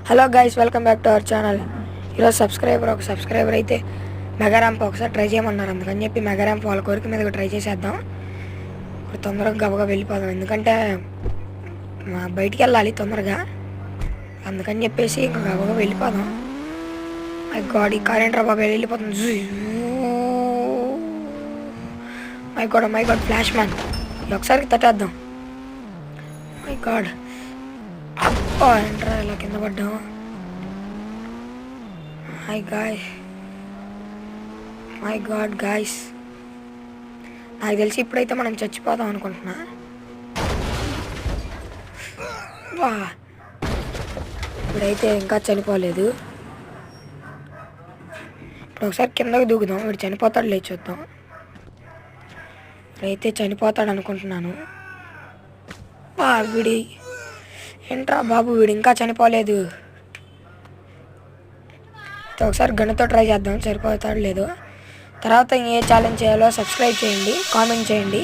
Hello guys, welcome back to our channel. ఈరోజు ఒక subscriber అయితే మెగా ర్యాంప్ ఒకసారి ట్రై చేయమన్నారు. అందుకని చెప్పి మెగా ర్యాంప్ వాళ్ళ కోరిక మీద ట్రై చేసేద్దాం. ఇప్పుడు తొందరగా గబగా వెళ్ళిపోదాం, ఎందుకంటే బయటికి వెళ్ళాలి తొందరగా. అందుకని చెప్పేసి ఇంకా గబగా వెళ్ళిపోదాం. మై గాడ్, ఈ కార్ ఏంట్రా బాబా వెళ్ళిపోతుంది. మై గాడ్ ఫ్లాష్ మ్యాన్, ఒకసారికి తట్టేద్దాం. మై గాడ్, అబ్బా ఏంట్రా ఇలా కింద పడ్డాం. మై గాడ్ గాయ్స్, నాకు తెలిసి ఇప్పుడైతే మనం చచ్చిపోదాం అనుకుంటున్నా. వా, ఇప్పుడైతే ఇంకా చనిపోలేదు. ఇప్పుడు ఒకసారి కిందకి దూకుదాం. వీడు చనిపోతాడు, లేచి చూద్దాం. ఇప్పుడైతే చనిపోతాడు అనుకుంటున్నాను. వీడి ఏంట్రా బాబు, వీడు ఇంకా చనిపోలేదు. ఒకసారి గన్నుతో ట్రై చేద్దాం, సరిపోతాడు లేదు. తర్వాత ఏ ఛాలెంజ్ చేయాలో సబ్స్క్రైబ్ చేయండి, కామెంట్ చేయండి.